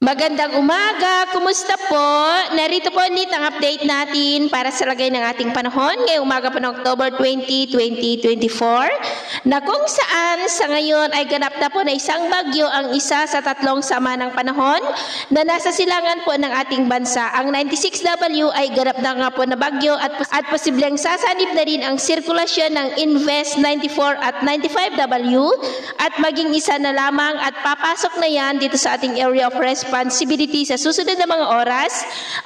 Magandang umaga! Kumusta po? Narito po ulit ang update natin para sa lagay ng ating panahon ngayong umaga po ng October 20, 2024 na kung saan sa ngayon ay ganap na po na isang bagyo ang isa sa tatlong sama ng panahon na nasa silangan po ng ating bansa. Ang 96W ay ganap na nga po na bagyo at posibleng sasanib na rin ang sirkulasyon ng Invest 94 at 95W at maging isa na lamang at papasok na yan dito sa ating area of responsibility sa susunod na mga oras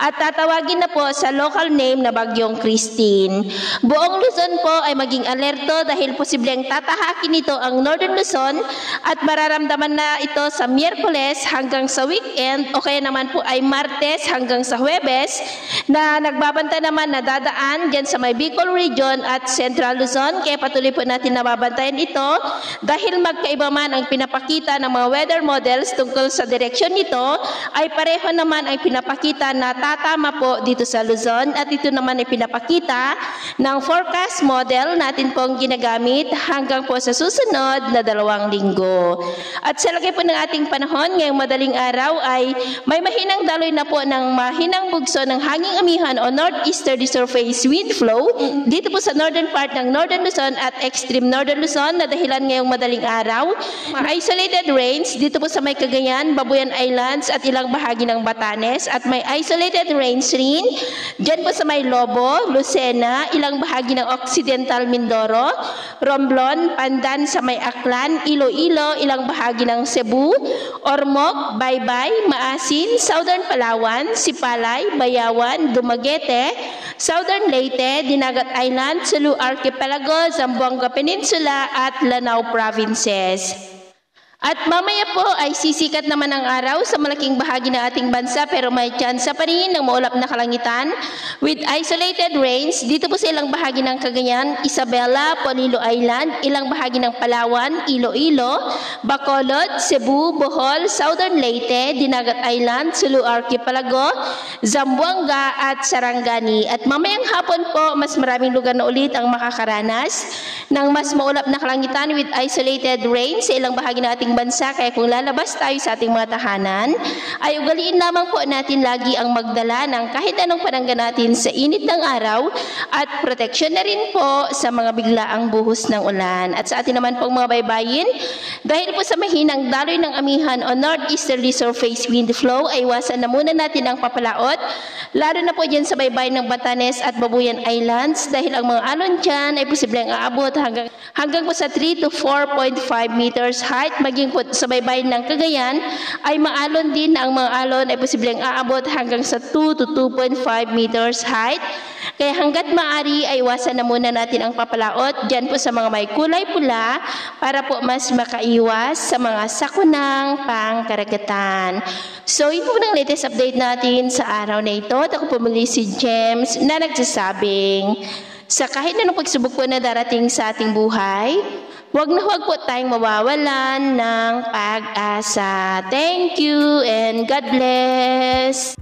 at tatawagin na po sa local name na Bagyong Christine. Buong Luzon po ay maging alerto dahil posibleng tatahakin ito ang Northern Luzon at mararamdaman na ito sa Miyerkules hanggang sa weekend o kaya naman po ay Martes hanggang sa Huwebes na nagbabanta naman na dadaan dyan sa may Bicol Region at Central Luzon. Kaya patuloy po natin nababantayan ito dahil magkaiba man ang pinapakita ng mga weather models tungkol sa direksyon nito ay pareho naman ay pinapakita na tatama po dito sa Luzon at ito naman ay pinapakita ng forecast model natin pong ginagamit hanggang po sa susunod na 2 linggo. At sa lagay po ng ating panahon ngayong madaling araw ay may mahinang daloy na po ng mahinang bugso ng hanging amihan o northeasterly surface wind flow dito po sa northern part ng Northern Luzon at extreme Northern Luzon na dahilan ngayong madaling araw. Isolated rains dito po sa may Cagayan, Babuyan Islands at ilang bahagi ng Batanes at may isolated rains rin dyan po sa may Lobo, Lucena, ilang bahagi ng Occidental Mindoro, Romblon, Pandan sa may Aklan, Iloilo, ilang bahagi ng Cebu, Ormoc, Baybay, Maasin, Southern Palawan, Sipalay, Bayawan, Dumaguete, Southern Leyte, Dinagat Island, Sulu Archipelago, Zamboanga Peninsula at Lanao Provinces. At mamaya po ay sisikat naman ang araw sa malaking bahagi ng ating bansa pero may tsansa pa rin ng maulap na kalangitan with isolated rains dito po sa ilang bahagi ng Cagayan, Isabela, Polillo Island, ilang bahagi ng Palawan, Iloilo, Bacolod, Cebu, Bohol, Southern Leyte, Dinagat Island, Sulu Archipelago, Zamboanga at Sarangani. At mamayang hapon po mas maraming lugar na ulit ang makakaranas ng mas maulap na kalangitan with isolated rains sa ilang bahagi ng ating bansa. Kaya kung lalabas tayo sa ating mga tahanan, ay ugaliin lamang po natin lagi ang magdala ng kahit anong panangga natin sa init ng araw at proteksyon na rin po sa mga biglaang buhos ng ulan. At sa atin naman pong mga baybayin, dahil po sa mahinang daloy ng amihan o northeasterly surface wind flow, ay iwasan na muna natin ang papalaot, lalo na po dyan sa baybayin ng Batanes at Babuyan Islands dahil ang mga alon dyan ay posibleng aabot hanggang po sa 3 to 4.5 meters height. Maging po sa baybayin ng Cagayan ay maalon din ang mga alon ay posibleng aabot hanggang sa 2 to 2.5 meters height. Kaya hanggat maaari ay iwasan na muna natin ang papalaot dyan po sa mga may kulay pula para po mas makaiwas sa mga sakunang pangkaragatan. So ito po ng latest update natin sa araw na ito. At ako po muli si James na nagsasabing sa kahit anong pagsubok po na darating sa ating buhay, huwag na huwag po tayong mawawalan ng pag-asa. Thank you and God bless.